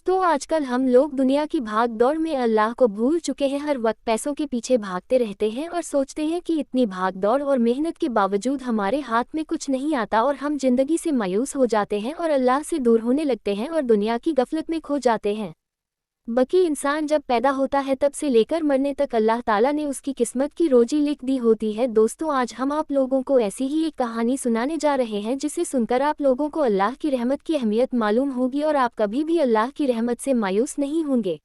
दोस्तों, आजकल हम लोग दुनिया की भाग दौड़ में अल्लाह को भूल चुके हैं। हर वक्त पैसों के पीछे भागते रहते हैं और सोचते हैं कि इतनी भाग दौड़ और मेहनत के बावजूद हमारे हाथ में कुछ नहीं आता और हम जिंदगी से मायूस हो जाते हैं और अल्लाह से दूर होने लगते हैं और दुनिया की गफलत में खो जाते हैं। बाकी इंसान जब पैदा होता है तब से लेकर मरने तक अल्लाह ताला ने उसकी किस्मत की रोजी लिख दी होती है। दोस्तों, आज हम आप लोगों को ऐसी ही एक कहानी सुनाने जा रहे हैं जिसे सुनकर आप लोगों को अल्लाह की रहमत की अहमियत मालूम होगी और आप कभी भी अल्लाह की रहमत से मायूस नहीं होंगे।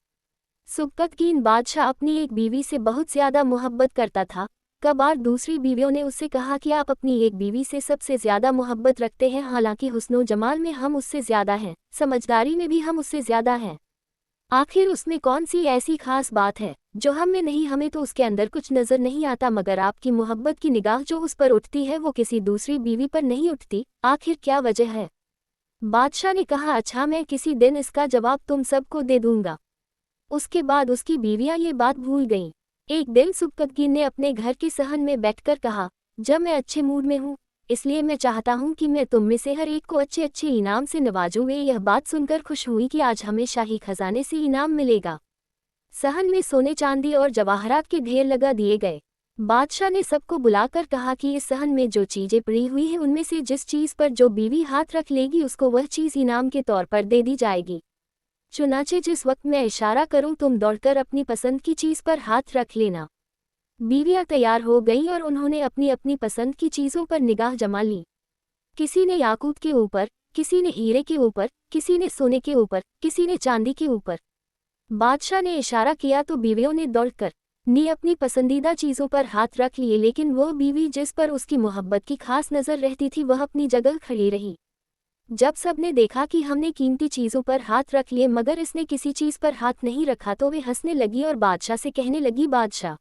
सुब्कतगीन बादशाह अपनी एक बीवी से बहुत ज़्यादा मोहब्बत करता था। कबार दूसरी बीवियों ने उससे कहा कि आप अपनी एक बीवी से सबसे ज़्यादा मोहब्बत रखते हैं, हालांकि हुस्नो जमाल में हम उससे ज़्यादा हैं, समझदारी में भी हम उससे ज़्यादा हैं। आखिर उसमें कौन सी ऐसी खास बात है जो हम में नहीं? हमें तो उसके अंदर कुछ नज़र नहीं आता, मगर आपकी मोहब्बत की निगाह जो उस पर उठती है वो किसी दूसरी बीवी पर नहीं उठती। आखिर क्या वजह है? बादशाह ने कहा, अच्छा, मैं किसी दिन इसका जवाब तुम सबको दे दूंगा। उसके बाद उसकी बीवियां ये बात भूल गईं। एक दिन सुब्कतगीन ने अपने घर के सहन में बैठकर कहा, जब मैं अच्छे मूड में हूँ इसलिए मैं चाहता हूँ कि मैं तुम में से हर एक को अच्छे अच्छे इनाम से नवाजूं। वे यह बात सुनकर खुश हुई कि आज हमें शाही खजाने से इनाम मिलेगा। सहन में सोने चांदी और जवाहरात के ढेर लगा दिए गए। बादशाह ने सबको बुलाकर कहा कि इस सहन में जो चीज़ें पड़ी हुई हैं उनमें से जिस चीज़ पर जो बीवी हाथ रख लेगी उसको वह चीज़ इनाम के तौर पर दे दी जाएगी। चुनाचे जिस वक्त मैं इशारा करूं तुम दौड़कर अपनी पसंद की चीज़ पर हाथ रख लेना। बीवियां तैयार हो गईं और उन्होंने अपनी अपनी पसंद की चीज़ों पर निगाह जमा ली। किसी ने याकूत के ऊपर, किसी ने हीरे के ऊपर, किसी ने सोने के ऊपर, किसी ने चांदी के ऊपर। बादशाह ने इशारा किया तो बीवियों ने दौड़कर ने अपनी पसंदीदा चीज़ों पर हाथ रख लिए, लेकिन वह बीवी जिस पर उसकी मोहब्बत की खास नज़र रहती थी वह अपनी जगह खड़ी रही। जब सबने देखा कि हमने कीमती चीज़ों पर हाथ रख लिए मगर इसने किसी चीज़ पर हाथ नहीं रखा तो वे हंसने लगी और बादशाह से कहने लगी, बादशाह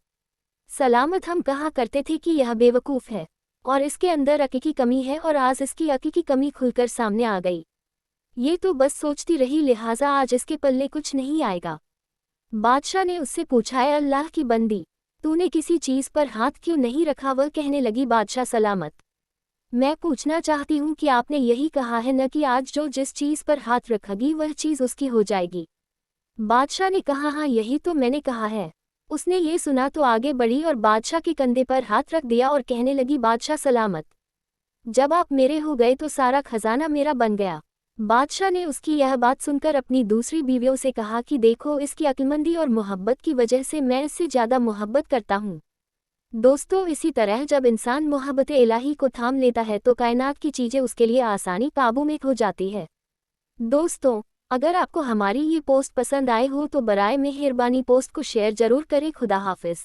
सलामत, हम कहा करते थे कि यह बेवकूफ़ है और इसके अंदर अक़ल की कमी है और आज इसकी अक़ल की कमी खुलकर सामने आ गई। ये तो बस सोचती रही, लिहाजा आज इसके पल्ले कुछ नहीं आएगा। बादशाह ने उससे पूछा, है अल्लाह की बंदी, तूने किसी चीज़ पर हाथ क्यों नहीं रखा? वह कहने लगी, बादशाह सलामत, मैं पूछना चाहती हूँ कि आपने यही कहा है न कि आज जो जिस चीज़ पर हाथ रखेगी वह चीज़ उसकी हो जाएगी। बादशाह ने कहा, हाँ यही तो मैंने कहा है। उसने ये सुना तो आगे बढ़ी और बादशाह के कंधे पर हाथ रख दिया और कहने लगी, बादशाह सलामत, जब आप मेरे हो गए तो सारा खजाना मेरा बन गया। बादशाह ने उसकी यह बात सुनकर अपनी दूसरी बीवियों से कहा कि देखो, इसकी अक्लमंदी और मोहब्बत की वजह से मैं इससे ज़्यादा मोहब्बत करता हूँ। दोस्तों, इसी तरह जब इंसान मोहब्बत इलाही को थाम लेता है तो कायनात की चीज़ें उसके लिए आसानी काबू में हो जाती है। दोस्तों, अगर आपको हमारी ये पोस्ट पसंद आए हो तो बराए मेहरबानी पोस्ट को शेयर ज़रूर करें। खुदा हाफिज़।